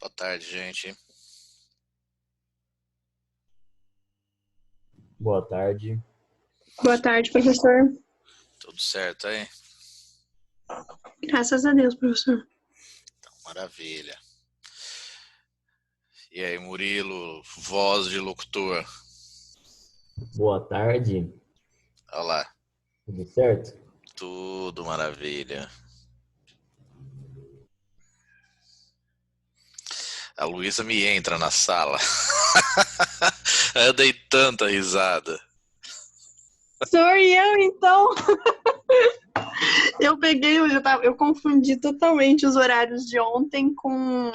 Boa tarde, gente. Boa tarde. Boa tarde, professor. Tudo certo aí? Graças a Deus, professor. Então, maravilha. E aí, Murilo, voz de locutor. Boa tarde. Olha lá. Tudo certo? Tudo maravilha. A Luísa me entra na sala. Eu dei tanta risada. Sou eu, então. Eu confundi totalmente os horários de ontem com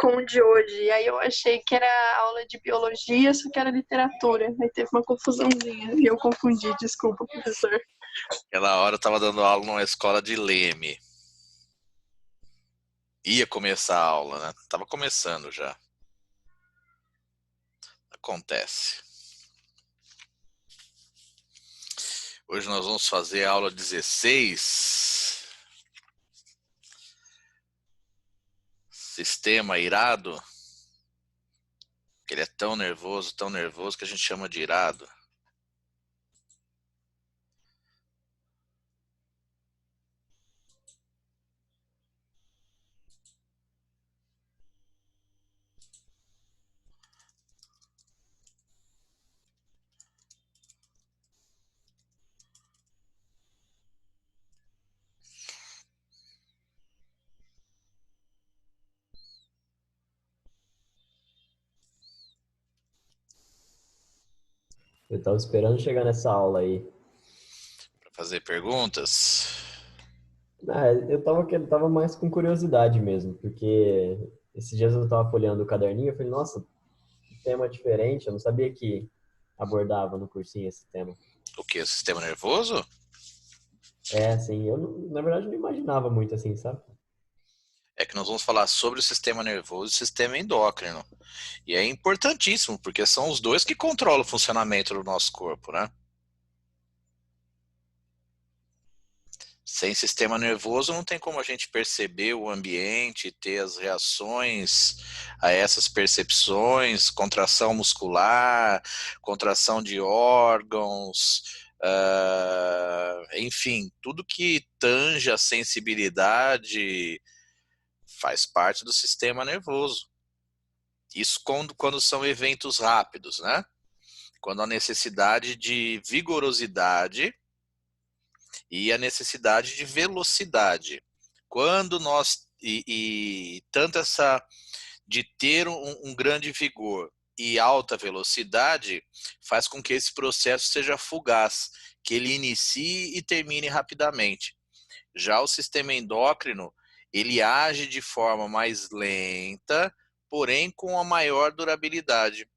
o de hoje. E aí eu achei que era aula de biologia, só que era literatura. Aí teve uma confusãozinha e eu confundi, desculpa, professor. Aquela hora eu tava dando aula numa escola de Leme. Ia começar a aula, né? Tava começando já. Acontece. Hoje nós vamos fazer a aula 16. Sistema irado. Que ele é tão nervoso que a gente chama de irado. Eu tava esperando chegar nessa aula aí. Para fazer perguntas. Eu tava mais com curiosidade mesmo, porque esses dias eu tava folheando o caderninho, eu falei, nossa, que tema diferente, eu não sabia que abordava no cursinho esse tema. O que? O sistema nervoso? É, assim, na verdade não imaginava muito assim, sabe? É que nós vamos falar sobre o sistema nervoso e o sistema endócrino. E é importantíssimo, porque são os dois que controlam o funcionamento do nosso corpo, né? Sem sistema nervoso não tem como a gente perceber o ambiente, ter as reações a essas percepções, contração muscular, contração de órgãos, enfim, tudo que tange a sensibilidade faz parte do sistema nervoso. Isso quando são eventos rápidos, né? Quando há necessidade de vigorosidade e a necessidade de velocidade. Quando nós tanto essa de ter um grande vigor e alta velocidade faz com que esse processo seja fugaz, que ele inicie e termine rapidamente. Já o sistema endócrino, ele age de forma mais lenta, porém com a maior durabilidade.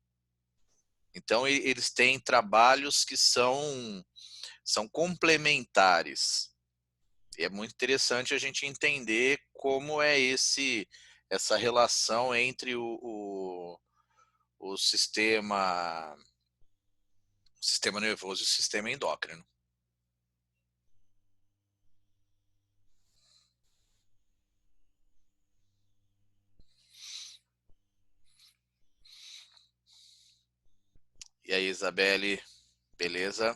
Então eles têm trabalhos que são complementares. E é muito interessante a gente entender como é essa relação entre o sistema nervoso e o sistema endócrino. E aí, Isabelle, beleza?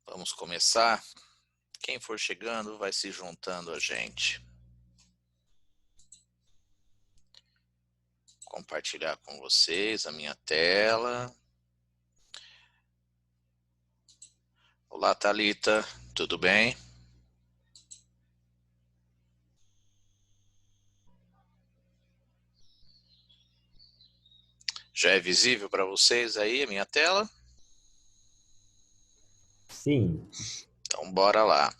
Vamos começar. Quem for chegando vai se juntando a gente. Compartilhar com vocês a minha tela. Olá, Thalita, tudo bem? Já é visível para vocês aí a minha tela? Sim. Então, bora lá.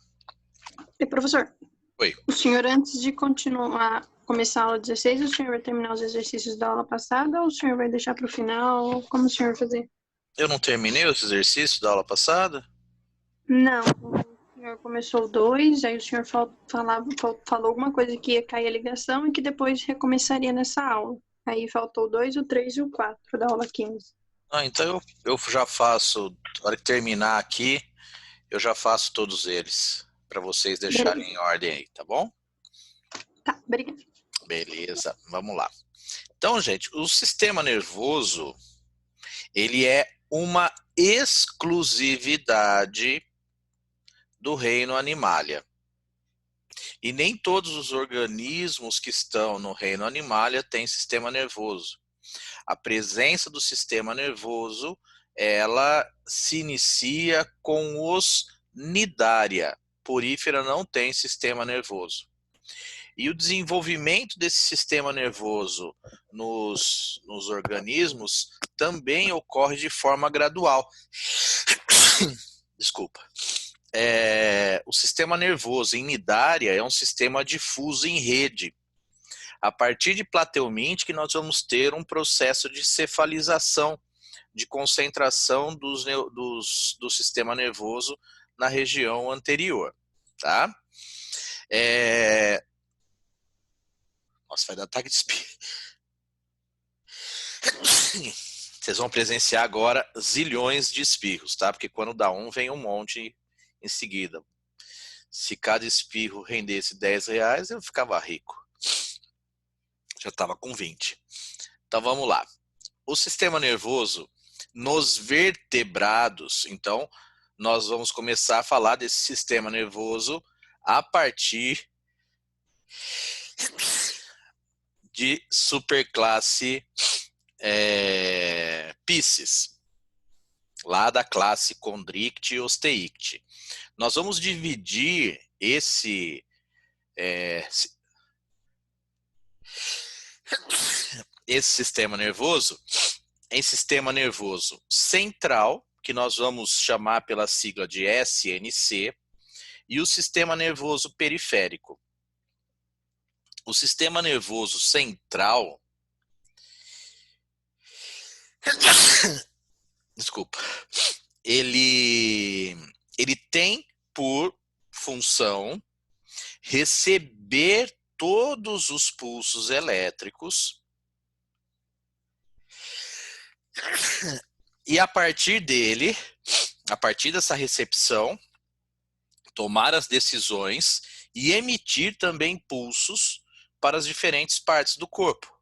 E, professor? Oi. O senhor, antes de começar a aula 16, o senhor vai terminar os exercícios da aula passada ou o senhor vai deixar para o final? Como o senhor vai fazer? Eu não terminei os exercícios da aula passada? Não. Começou o 2, aí o senhor falou alguma coisa que ia cair a ligação e que depois recomeçaria nessa aula. Aí faltou o 2, o 3 e o 4 da aula 15. Então eu já faço, na hora que terminar aqui, eu já faço todos eles, para vocês deixarem Beleza. em ordem aí, tá bom? Tá, obrigada. Beleza, vamos lá. Então, gente, o sistema nervoso, ele é uma exclusividade do reino animalia. E nem todos os organismos que estão no reino animalia têm sistema nervoso. A presença do sistema nervoso, ela se inicia com os Cnidaria. Porífera não tem sistema nervoso. E o desenvolvimento desse sistema nervoso nos organismos também ocorre de forma gradual. Desculpa. O sistema nervoso em Cnidaria é um sistema difuso em rede. A partir de Plateumintic, nós vamos ter um processo de cefalização, de concentração do sistema nervoso na região anterior. Tá? Nossa, vai dar ataque de espirro. Vocês vão presenciar agora zilhões de espirros, tá? Porque quando dá um, vem um monte em seguida. Se cada espirro rendesse R$10, eu ficava rico. Já estava com 20. Então vamos lá. O sistema nervoso nos vertebrados, então nós vamos começar a falar desse sistema nervoso a partir de superclasse Pisces, lá da classe Chondrichte e Osteichte. Nós vamos dividir esse sistema nervoso em sistema nervoso central, que nós vamos chamar pela sigla de SNC, e o sistema nervoso periférico. O sistema nervoso central, desculpa, ele tem por função receber todos os pulsos elétricos e a partir dele, a partir dessa recepção, tomar as decisões e emitir também pulsos para as diferentes partes do corpo.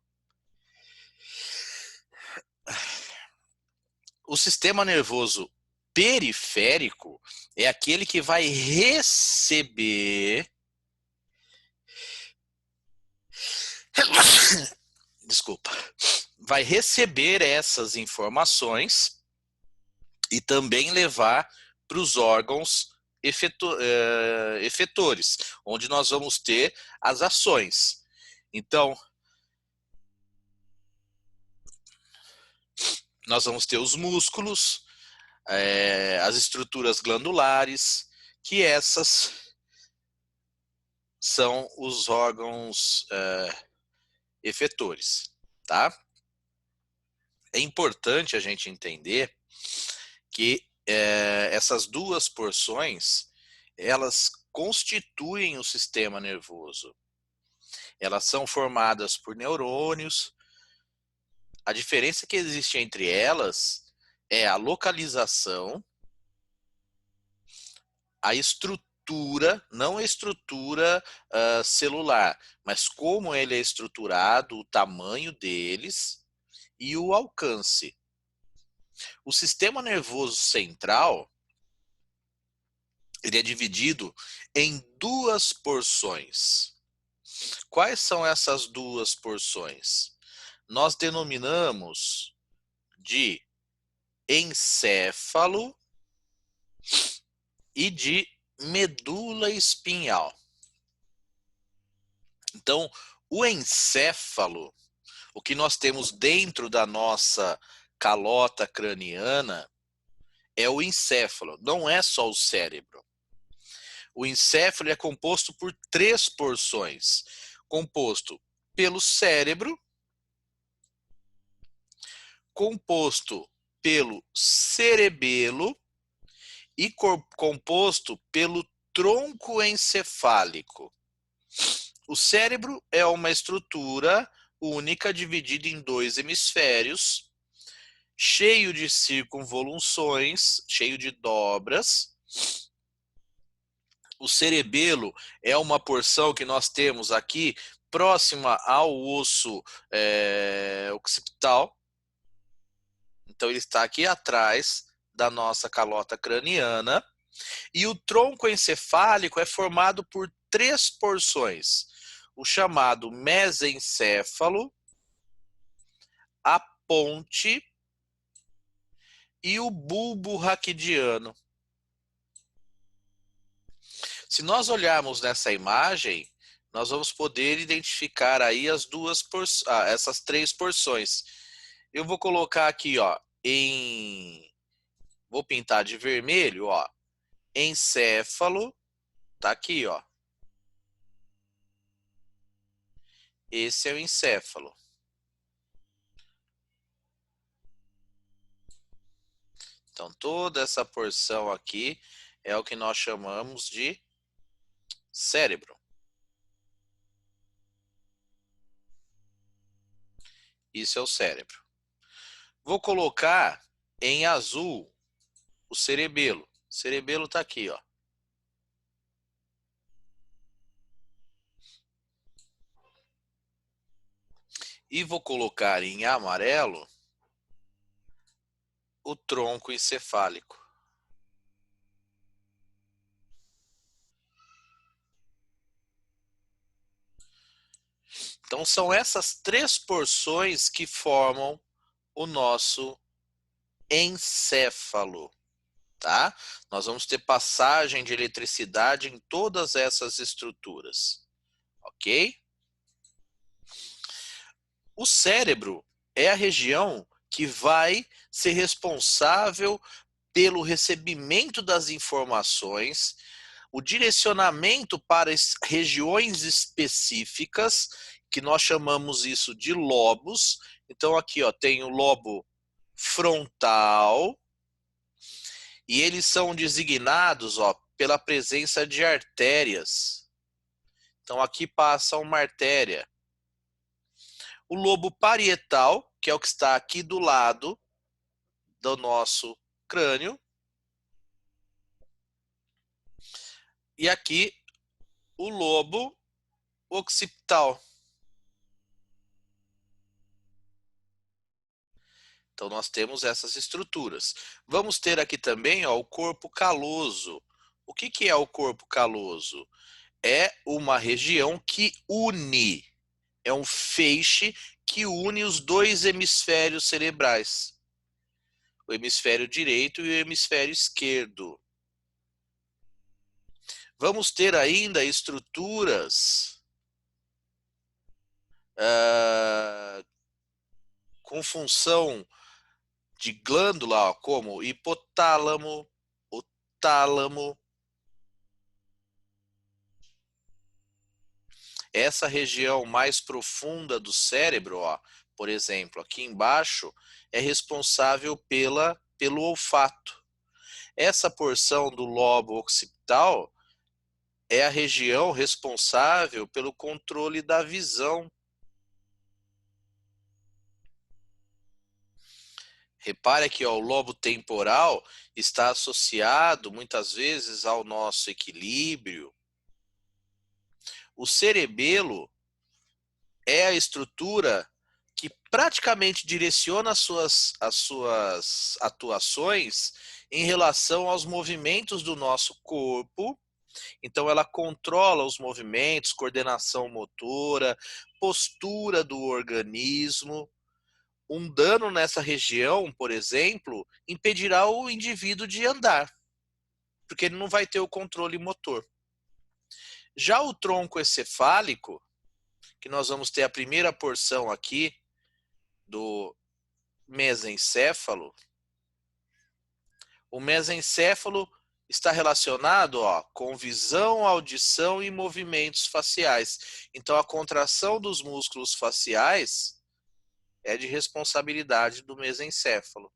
O sistema nervoso periférico é aquele que vai receber vai receber essas informações e também levar para os órgãos efetores, onde nós vamos ter as ações. Então, nós vamos ter os músculos, as estruturas glandulares, que essas são os órgãos efetores, tá? É importante a gente entender que essas duas porções, elas constituem o sistema nervoso. Elas são formadas por neurônios. A diferença que existe entre elas é a localização, a estrutura, não a estrutura celular, mas como ele é estruturado, o tamanho deles e o alcance. O sistema nervoso central, ele é dividido em duas porções. Quais são essas duas porções? Nós denominamos de encéfalo e de medula espinhal. Então, o encéfalo, o que nós temos dentro da nossa calota craniana, é o encéfalo, não é só o cérebro. O encéfalo é composto por 3 porções, composto pelo cérebro, composto pelo cerebelo e composto pelo tronco encefálico. O cérebro é uma estrutura única dividida em 2 hemisférios, cheio de circunvoluções, cheio de dobras. O cerebelo é uma porção que nós temos aqui próxima ao osso occipital. Então ele está aqui atrás da nossa calota craniana. E o tronco encefálico é formado por 3 porções. O chamado mesencéfalo, a ponte e o bulbo raquidiano. Se nós olharmos nessa imagem, nós vamos poder identificar aí essas 3 porções. Eu vou colocar aqui, ó, vou pintar de vermelho, ó, encéfalo, tá aqui, ó. Esse é o encéfalo. Então, toda essa porção aqui é o que nós chamamos de cérebro. Isso é o cérebro. Vou colocar em azul o cerebelo. O cerebelo está aqui, ó. E vou colocar em amarelo o tronco encefálico. Então são essas 3 porções que formam o nosso encéfalo, tá? Nós vamos ter passagem de eletricidade em todas essas estruturas, ok? O cérebro é a região que vai ser responsável pelo recebimento das informações, o direcionamento para regiões específicas, que nós chamamos isso de lobos. Então aqui, ó, tem o lobo frontal, e eles são designados, ó, pela presença de artérias. Então aqui passa uma artéria. O lobo parietal, que é o que está aqui do lado do nosso crânio. E aqui o lobo occipital. Então nós temos essas estruturas. Vamos ter aqui também, ó, o corpo caloso. O que é o corpo caloso? É uma região que une, é um feixe que une os 2 hemisférios cerebrais. O hemisfério direito e o hemisfério esquerdo. Vamos ter ainda estruturas com função de glândula, ó, como hipotálamo, o tálamo. Essa região mais profunda do cérebro, ó, por exemplo, aqui embaixo, é responsável pelo olfato. Essa porção do lobo occipital é a região responsável pelo controle da visão. Repare que, ó, o lobo temporal está associado muitas vezes ao nosso equilíbrio. O cerebelo é a estrutura que praticamente direciona as suas atuações em relação aos movimentos do nosso corpo. Então ela controla os movimentos, coordenação motora, postura do organismo. Um dano nessa região, por exemplo, impedirá o indivíduo de andar, porque ele não vai ter o controle motor. Já o tronco encefálico, que nós vamos ter a primeira porção aqui do mesencéfalo. O mesencéfalo está relacionado, ó, com visão, audição e movimentos faciais. Então a contração dos músculos faciais é de responsabilidade do mesencéfalo.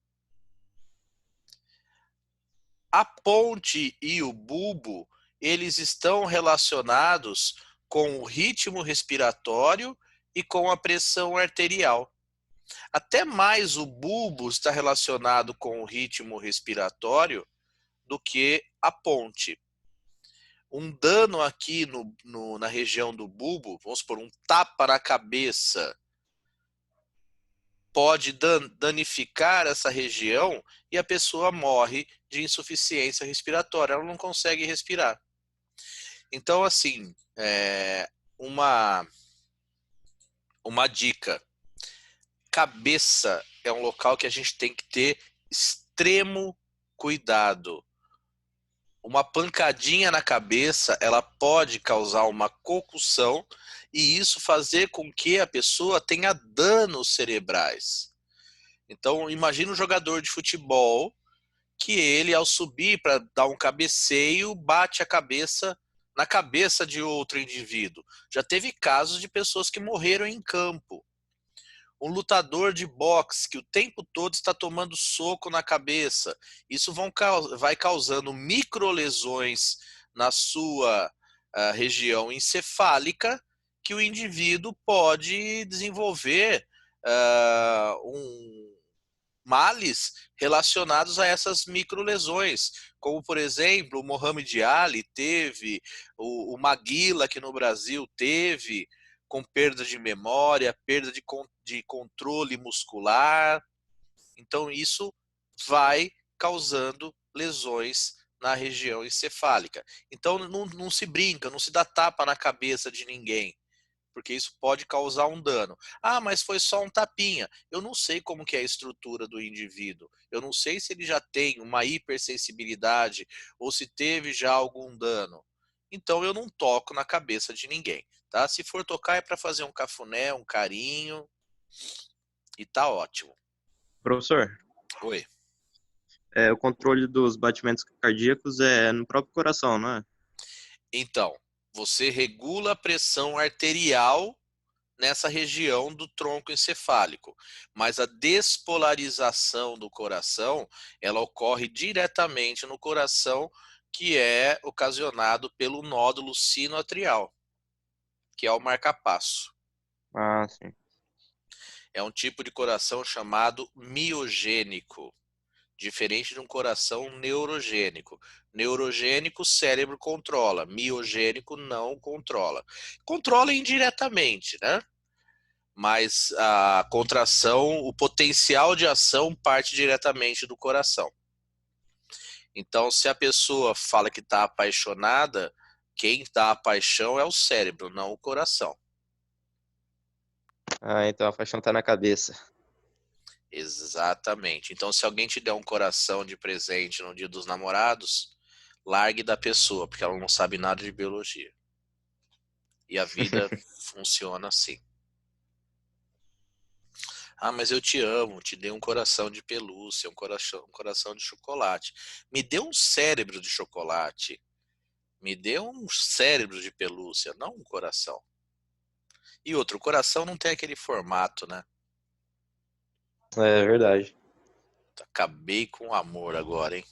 A ponte e o bulbo eles estão relacionados com o ritmo respiratório e com a pressão arterial. Até mais o bulbo está relacionado com o ritmo respiratório do que a ponte. Um dano aqui na região do bulbo, vamos supor, um tapa na cabeça, pode danificar essa região e a pessoa morre de insuficiência respiratória, ela não consegue respirar. Então, assim, uma dica. Cabeça é um local que a gente tem que ter extremo cuidado. Uma pancadinha na cabeça, ela pode causar uma concussão e isso fazer com que a pessoa tenha danos cerebrais. Então, imagina um jogador de futebol que ele, ao subir para dar um cabeceio, bate a cabeça na cabeça de outro indivíduo. Já teve casos de pessoas que morreram em campo. Um lutador de boxe que o tempo todo está tomando soco na cabeça. Isso vai causando microlesões na sua região encefálica que o indivíduo pode desenvolver males relacionados a essas microlesões, como por exemplo o Muhammad Ali teve, o Maguila aqui no Brasil teve, com perda de memória, perda de controle muscular. Então isso vai causando lesões na região encefálica. Então não se brinca, não se dá tapa na cabeça de ninguém, porque isso pode causar um dano. Ah, mas foi só um tapinha. Eu não sei como que é a estrutura do indivíduo. Eu não sei se ele já tem uma hipersensibilidade ou se teve já algum dano. Então eu não toco na cabeça de ninguém, tá? Se for tocar é para fazer um cafuné, um carinho e tá ótimo. Professor, Oi. o controle dos batimentos cardíacos é no próprio coração, não é? Então, você regula a pressão arterial nessa região do tronco encefálico, mas a despolarização do coração, ela ocorre diretamente no coração, que é ocasionado pelo nódulo sinoatrial, que é o marcapasso. Ah, sim. É um tipo de coração chamado miogênico, diferente de um coração neurogênico. Neurogênico, o cérebro controla. Miogênico, não controla. Controla indiretamente, né? Mas a contração, o potencial de ação parte diretamente do coração. Então, se a pessoa fala que está apaixonada, quem dá a paixão é o cérebro, não o coração. Ah, então a paixão tá na cabeça. Exatamente. Então, se alguém te der um coração de presente no Dia dos Namorados, largue da pessoa, porque ela não sabe nada de biologia. E a vida funciona assim. Ah, mas eu te amo, te dei um coração de pelúcia, um coração de chocolate. Me dê um cérebro de chocolate. Me dê um cérebro de pelúcia, não um coração. E outro, o coração não tem aquele formato, né? É verdade. Acabei com o amor agora, hein?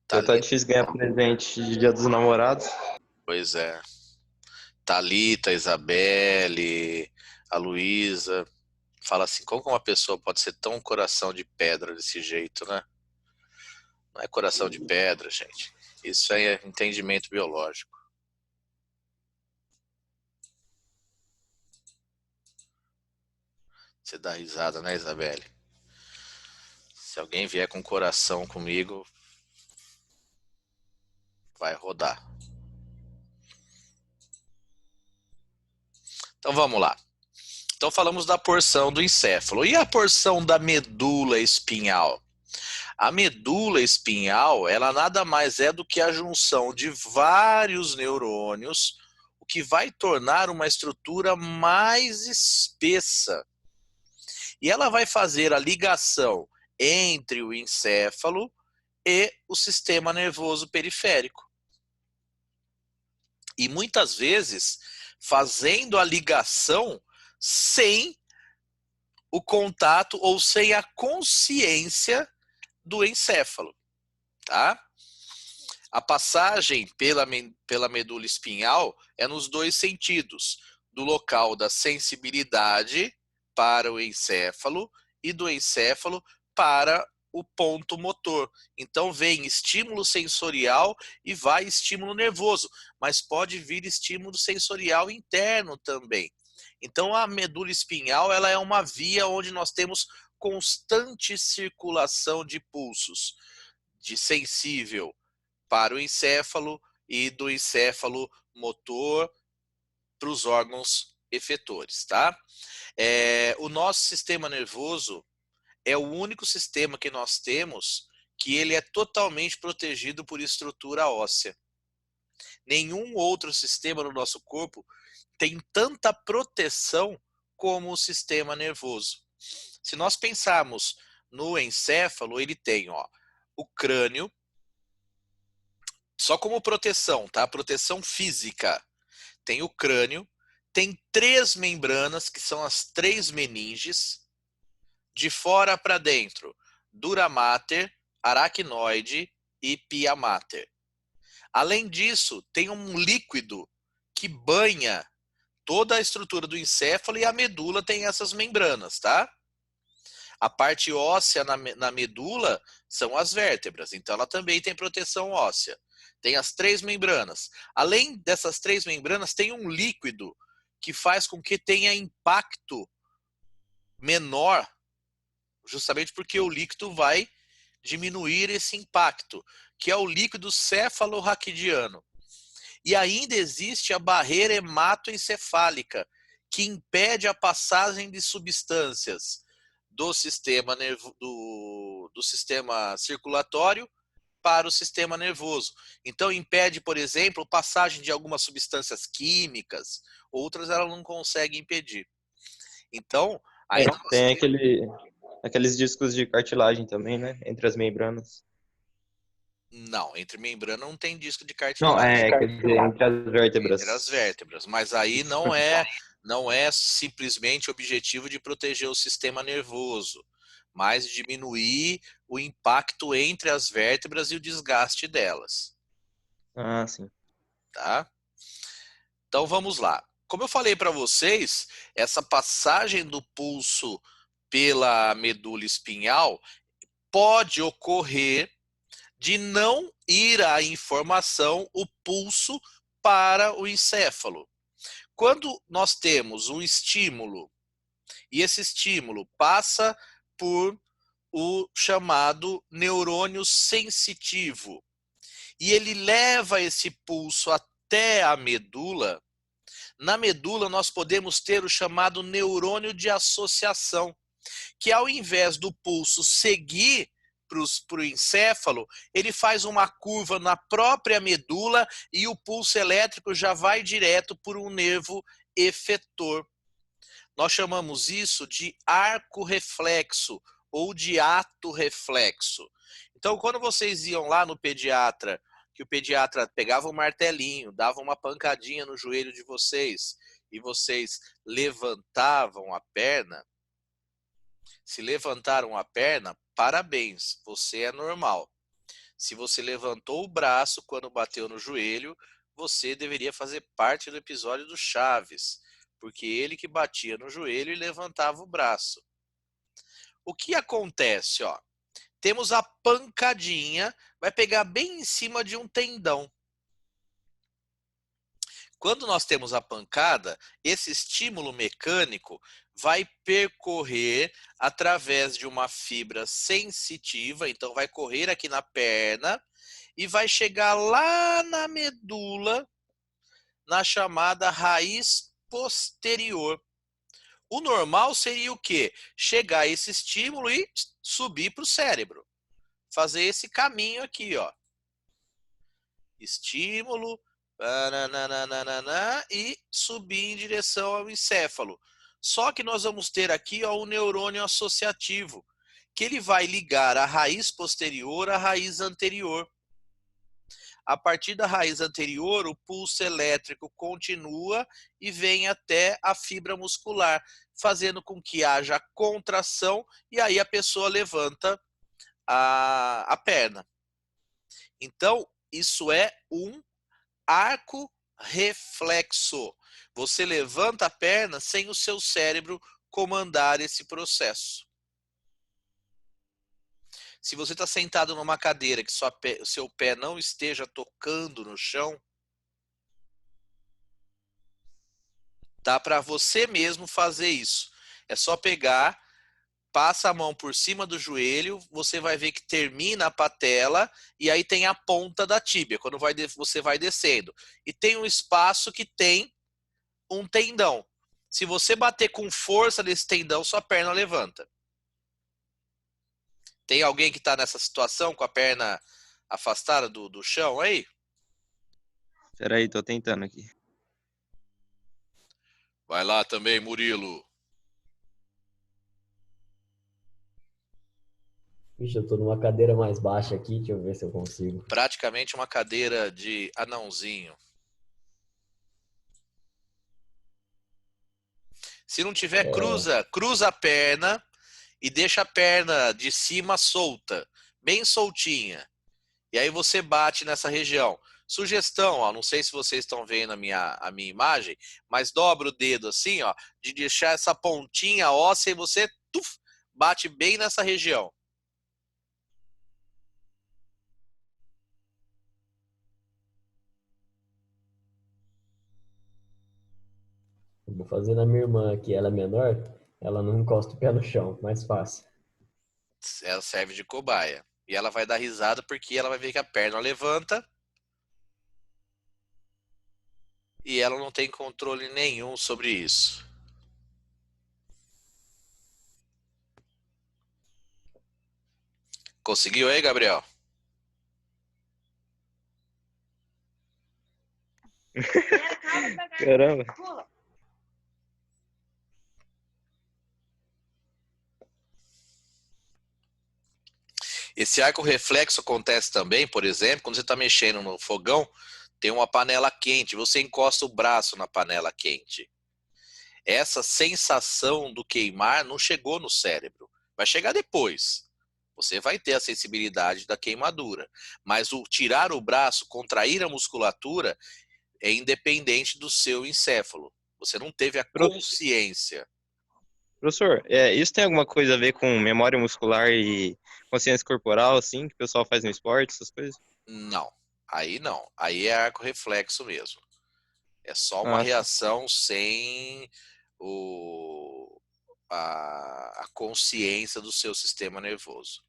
Tá difícil ganhar presente de Dia dos Namorados. Pois é. Thalita, Isabelle, a Luísa. Fala assim, como uma pessoa pode ser tão coração de pedra desse jeito, né? Não é coração de pedra, gente. Isso aí é entendimento biológico. Você dá risada, né, Isabelle? Se alguém vier com coração comigo, vai rodar. Então vamos lá. Então falamos da porção do encéfalo. E a porção da medula espinhal? A medula espinhal, ela nada mais é do que a junção de vários neurônios, o que vai tornar uma estrutura mais espessa. E ela vai fazer a ligação entre o encéfalo e o sistema nervoso periférico. E muitas vezes fazendo a ligação sem o contato ou sem a consciência do encéfalo, tá? A passagem pela medula espinhal é nos dois sentidos, do local da sensibilidade para o encéfalo e do encéfalo para o ponto motor. Então vem estímulo sensorial e vai estímulo nervoso, mas pode vir estímulo sensorial interno também. Então a medula espinhal, ela é uma via onde nós temos constante circulação de pulsos, de sensível para o encéfalo e do encéfalo motor para os órgãos efetores, tá? O nosso sistema nervoso é o único sistema que nós temos que ele é totalmente protegido por estrutura óssea. Nenhum outro sistema no nosso corpo tem tanta proteção como o sistema nervoso. Se nós pensarmos no encéfalo, ele tem, ó, o crânio, só como proteção, tá? Proteção física. Tem o crânio, tem 3 membranas, que são as 3 meninges, de fora para dentro, dura mater, aracnoide e pia mater. Além disso, tem um líquido que banha toda a estrutura do encéfalo e a medula tem essas membranas, tá? A parte óssea na medula são as vértebras, então ela também tem proteção óssea. Tem as 3 membranas. Além dessas 3 membranas, tem um líquido que faz com que tenha impacto menor, justamente porque o líquido vai diminuir esse impacto, que é o líquido cefalorraquidiano. E ainda existe a barreira hematoencefálica, que impede a passagem de substâncias do sistema circulatório para o sistema nervoso. Então impede, por exemplo, passagem de algumas substâncias químicas, outras ela não consegue impedir. Então, aí tem aqueles discos de cartilagem também, né? Entre as membranas. Não, entre membrana não tem disco de Não, cartilagem. quer dizer, entre as vértebras. Entre as vértebras, mas aí não é simplesmente objetivo de proteger o sistema nervoso, mas diminuir o impacto entre as vértebras e o desgaste delas. Ah, sim. Tá? Então vamos lá. Como eu falei para vocês, essa passagem do pulso pela medula espinhal pode ocorrer de não ir a informação, o pulso, para o encéfalo. Quando nós temos um estímulo, e esse estímulo passa por o chamado neurônio sensitivo, e ele leva esse pulso até a medula, na medula nós podemos ter o chamado neurônio de associação, que ao invés do pulso seguir para o encéfalo, ele faz uma curva na própria medula e o pulso elétrico já vai direto por um nervo efetor. Nós chamamos isso de arco reflexo ou de ato reflexo. Então, quando vocês iam lá no pediatra, que o pediatra pegava um martelinho, dava uma pancadinha no joelho de vocês e vocês levantavam a perna, se levantaram a perna, parabéns, você é normal. Se você levantou o braço quando bateu no joelho, você deveria fazer parte do episódio do Chaves, porque ele que batia no joelho e levantava o braço. O que acontece, ó? Temos a pancadinha, vai pegar bem em cima de um tendão. Quando nós temos a pancada, esse estímulo mecânico vai percorrer através de uma fibra sensitiva, então vai correr aqui na perna e vai chegar lá na medula, na chamada raiz posterior. O normal seria o quê? Chegar esse estímulo e subir para o cérebro. Fazer esse caminho aqui, ó. Estímulo, e subir em direção ao encéfalo. Só que nós vamos ter aqui, ó, o neurônio associativo, que ele vai ligar a raiz posterior à raiz anterior. A partir da raiz anterior, o pulso elétrico continua e vem até a fibra muscular, fazendo com que haja contração e aí a pessoa levanta a perna. Então, isso é um arco reflexo. Você levanta a perna sem o seu cérebro comandar esse processo. Se você está sentado numa cadeira que o seu pé não esteja tocando no chão, dá para você mesmo fazer isso. É só pegar, passa a mão por cima do joelho, você vai ver que termina a patela e aí tem a ponta da tíbia, quando você vai descendo. E tem um espaço que tem um tendão. Se você bater com força nesse tendão, sua perna levanta. Tem alguém que está nessa situação com a perna afastada do chão aí? Peraí, tô tentando aqui. Vai lá também, Murilo. Vixe, eu tô numa cadeira mais baixa aqui, deixa eu ver se eu consigo. Praticamente uma cadeira de anãozinho. Se não tiver, cruza a perna e deixa a perna de cima solta, bem soltinha. E aí você bate nessa região. Sugestão, ó, não sei se vocês estão vendo a minha imagem, mas dobra o dedo assim, ó, de deixar essa pontinha óssea e você bate bem nessa região. Eu vou fazer na minha irmã aqui, ela é menor, ela não encosta o pé no chão, mais fácil. Ela serve de cobaia. E ela vai dar risada porque ela vai ver que a perna levanta e ela não tem controle nenhum sobre isso. Conseguiu aí, Gabriel? Caramba. Esse arco reflexo acontece também, por exemplo, quando você está mexendo no fogão, tem uma panela quente, você encosta o braço na panela quente. Essa sensação do queimar não chegou no cérebro. Vai chegar depois. Você vai ter a sensibilidade da queimadura. Mas o tirar o braço, contrair a musculatura, é independente do seu encéfalo. Você não teve a consciência. Professor, isso tem alguma coisa a ver com memória muscular e consciência corporal, assim, que o pessoal faz no esporte, essas coisas? Não. Aí não. Aí é arco reflexo mesmo. É só uma Nossa. reação sem a consciência do seu sistema nervoso.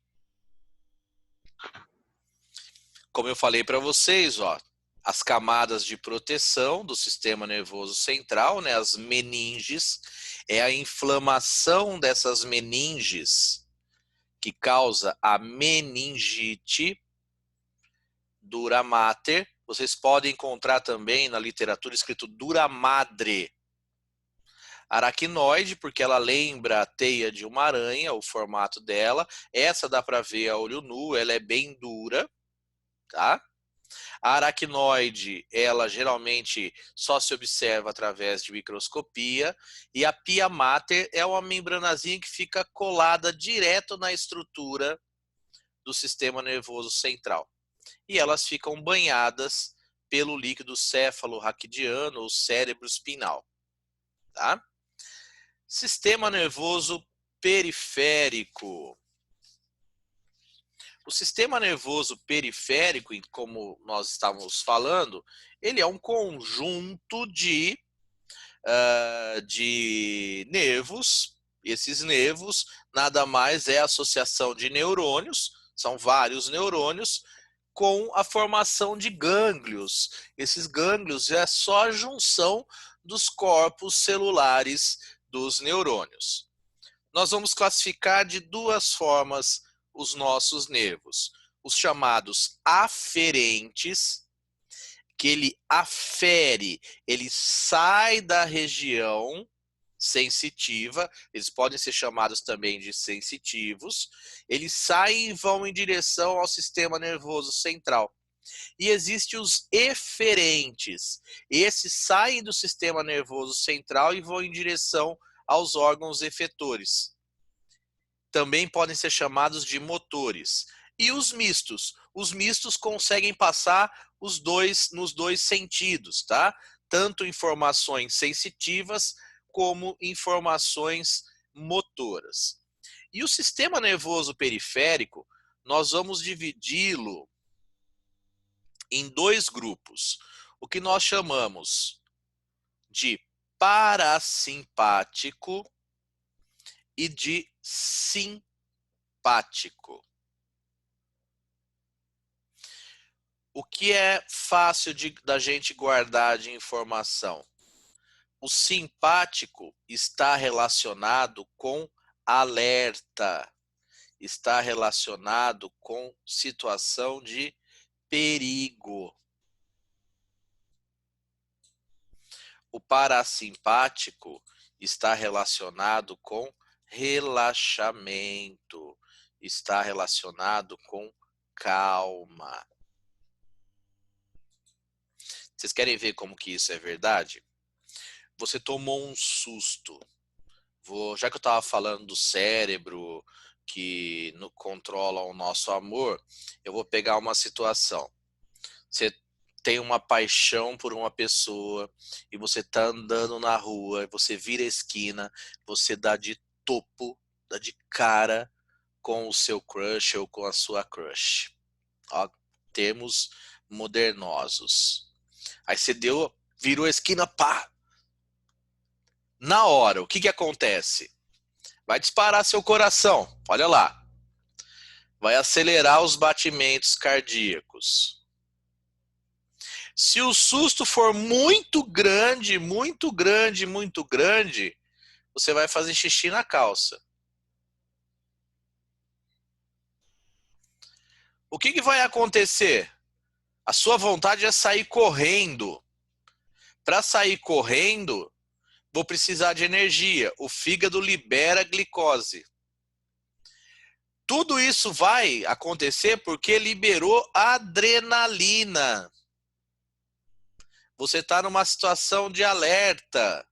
Como eu falei para vocês, ó, as camadas de proteção do sistema nervoso central, né, as meninges, é a inflamação dessas meninges que causa a meningite dura mater. Vocês podem encontrar também na literatura escrito dura madre. Aracnoide, porque ela lembra a teia de uma aranha, o formato dela. Essa dá para ver a olho nu, ela é bem dura, tá? A aracnoide, ela geralmente só se observa através de microscopia. E a pia mater é uma membranazinha que fica colada direto na estrutura do sistema nervoso central. E elas ficam banhadas pelo líquido céfalo-raquidiano ou cérebro espinal, tá? Sistema nervoso periférico. O sistema nervoso periférico, como nós estávamos falando, ele é um conjunto de nervos. Esses nervos nada mais é a associação de neurônios, são vários neurônios, com a formação de gânglios. Esses gânglios é só a junção dos corpos celulares dos neurônios. Nós vamos classificar de duas formas os nossos nervos. Os chamados aferentes, que ele afere, ele sai da região sensitiva, eles podem ser chamados também de sensitivos, eles saem e vão em direção ao sistema nervoso central. E existem os eferentes, esses saem do sistema nervoso central e vão em direção aos órgãos efetores. também podem ser chamados de motores. E os mistos? Os mistos conseguem passar nos dois sentidos, tá? Tanto informações sensitivas como informações motoras. E o sistema nervoso periférico, nós vamos dividi-lo em dois grupos. O que nós chamamos de parasimpático e de simpático. O que é fácil da gente guardar de informação? O simpático está relacionado com alerta, está relacionado com situação de perigo. O parasimpático está relacionado com relaxamento, está relacionado com calma. Vocês querem ver como que isso é verdade? Você tomou um susto. Já que eu estava falando do cérebro que controla o nosso amor, eu vou pegar uma situação. Você tem uma paixão por uma pessoa e você está andando na rua, você vira a esquina, você dá de topo, dá de cara com o seu crush ou com a sua crush. Ó, termos modernosos. Aí você virou a esquina, pá! Na hora, o que acontece? Vai disparar seu coração, olha lá. Vai acelerar os batimentos cardíacos. Se o susto for muito grande, muito grande, muito grande, você vai fazer xixi na calça. O que vai acontecer? A sua vontade é sair correndo. Para sair correndo, vou precisar de energia. O fígado libera glicose. Tudo isso vai acontecer porque liberou adrenalina. Você está numa situação de alerta.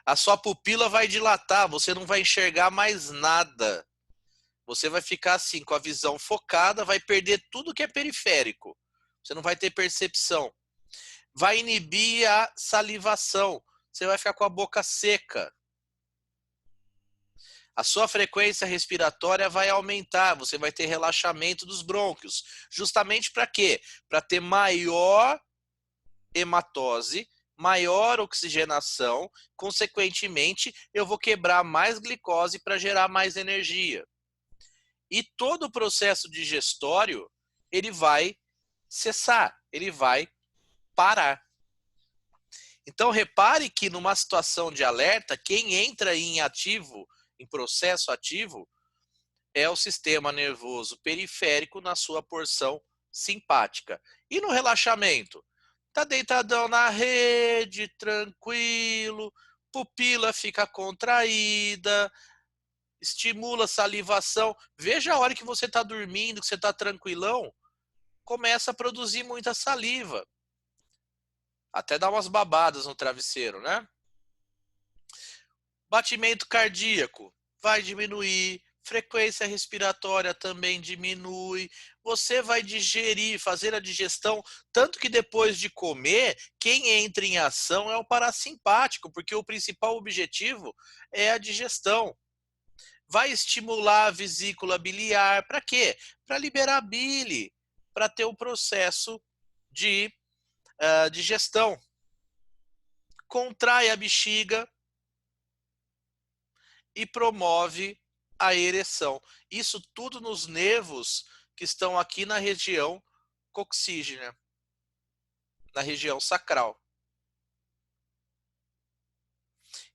A sua pupila vai dilatar, você não vai enxergar mais nada. Você vai ficar assim, com a visão focada, vai perder tudo que é periférico. Você não vai ter percepção. Vai inibir a salivação. Você vai ficar com a boca seca. A sua frequência respiratória vai aumentar. Você vai ter relaxamento dos brônquios. Justamente para quê? Para ter maior hematose, maior oxigenação. Consequentemente, eu vou quebrar mais glicose para gerar mais energia. E todo o processo digestório, ele vai cessar, ele vai parar. Então, repare que numa situação de alerta, quem entra em ativo, em processo ativo, é o sistema nervoso periférico na sua porção simpática. E no relaxamento? Tá deitadão na rede, tranquilo, pupila fica contraída, estimula a salivação. Veja a hora que você está dormindo, que você está tranquilão, começa a produzir muita saliva. Até dá umas babadas no travesseiro, né? Batimento cardíaco vai diminuir, frequência respiratória também diminui, você vai digerir, fazer a digestão, tanto que depois de comer, quem entra em ação é o parasimpático, porque o principal objetivo é a digestão. Vai estimular a vesícula biliar, para quê? Para liberar bile, para ter o processo de digestão. Contrai a bexiga e promove a ereção. Isso tudo nos nervos que estão aqui na região coxígena, na região sacral.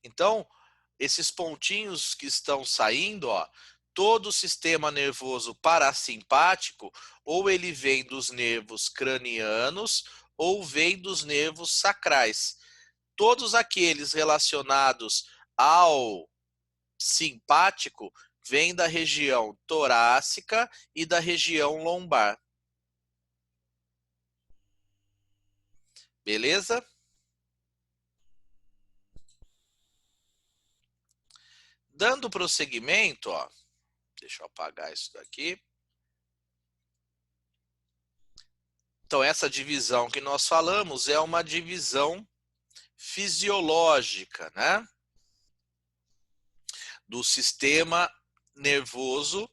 Então, esses pontinhos que estão saindo, ó, todo o sistema nervoso parasimpático, ou ele vem dos nervos cranianos, ou vem dos nervos sacrais. Todos aqueles relacionados ao simpático vêm da região torácica e da região lombar. Beleza? Dando prosseguimento, ó, deixa eu apagar isso daqui. Então, essa divisão que nós falamos é uma divisão fisiológica, né? Do sistema nervoso,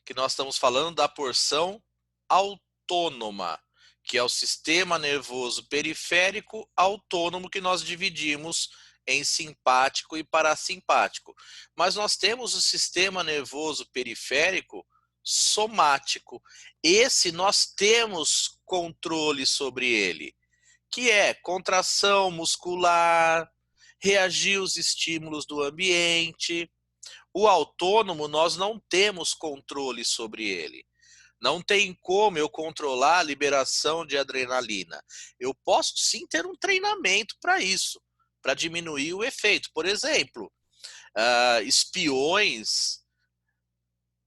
que nós estamos falando da porção autônoma, que é o sistema nervoso periférico autônomo, que nós dividimos em simpático e parasimpático. Mas nós temos o sistema nervoso periférico somático. Esse nós temos controle sobre ele, que é contração muscular, reagir aos estímulos do ambiente. O autônomo, nós não temos controle sobre ele. Não tem como eu controlar a liberação de adrenalina. Eu posso sim ter um treinamento para isso, para diminuir o efeito. Por exemplo, espiões,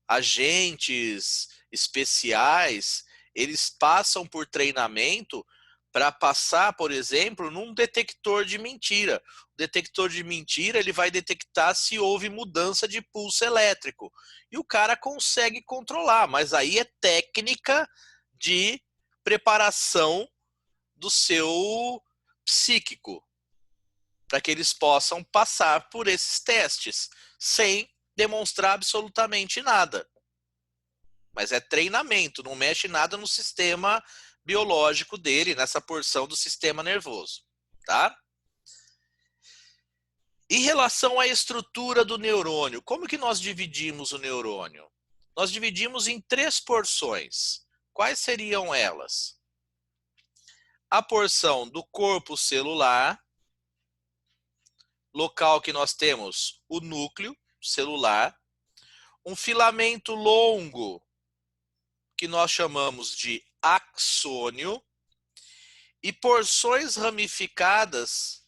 agentes especiais, eles passam por treinamento para passar, por exemplo, num detector de mentira. O detector de mentira, ele vai detectar se houve mudança de pulso elétrico. E o cara consegue controlar, mas aí é técnica de preparação do seu psíquico, para que eles possam passar por esses testes, sem demonstrar absolutamente nada. Mas é treinamento, não mexe nada no sistema biológico dele, nessa porção do sistema nervoso, tá? Em relação à estrutura do neurônio, como que nós dividimos o neurônio? Nós dividimos em 3 porções. Quais seriam elas? A porção do corpo celular, local que nós temos o núcleo celular, um filamento longo, que nós chamamos de axônio, e porções ramificadas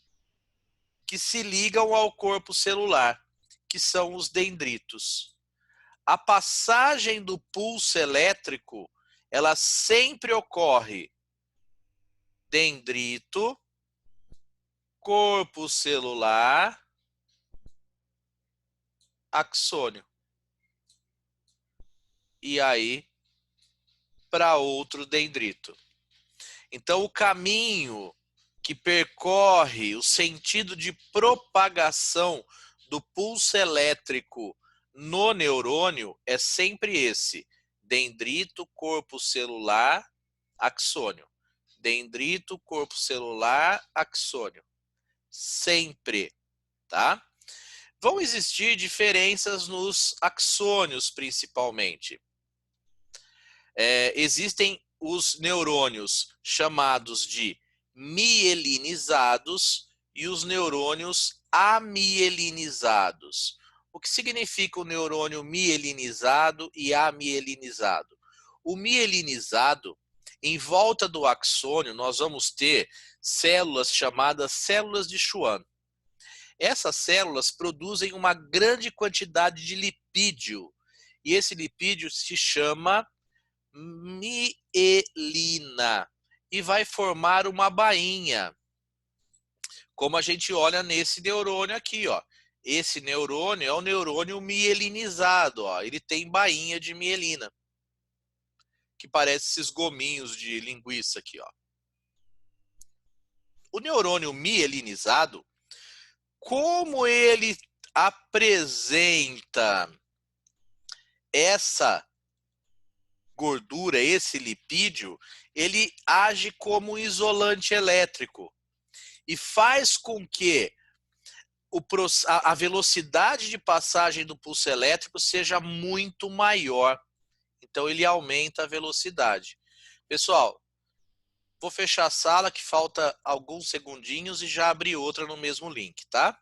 que se ligam ao corpo celular, que são os dendritos. A passagem do pulso elétrico, ela sempre ocorre dendrito, corpo celular, axônio. E aí, para outro dendrito. Então, o caminho que percorre o sentido de propagação do pulso elétrico no neurônio é sempre esse: dendrito, corpo celular, axônio. Dendrito, corpo celular, axônio. Sempre, tá? Vão existir diferenças nos axônios, principalmente. Existem os neurônios chamados de mielinizados e os neurônios amielinizados. O que significa o neurônio mielinizado e amielinizado? O mielinizado, em volta do axônio, nós vamos ter células chamadas células de Schwann. Essas células produzem uma grande quantidade de lipídio, e esse lipídio se chama mielina e vai formar uma bainha, como a gente olha nesse neurônio aqui, ó. Esse neurônio é o neurônio mielinizado, ó. Ele tem bainha de mielina, que parece esses gominhos de linguiça aqui, ó. O neurônio mielinizado, como ele apresenta essa gordura, esse lipídio, ele age como um isolante elétrico e faz com que a velocidade de passagem do pulso elétrico seja muito maior. Então ele aumenta a velocidade. Pessoal, vou fechar a sala que falta alguns segundinhos e já abri outra no mesmo link, tá?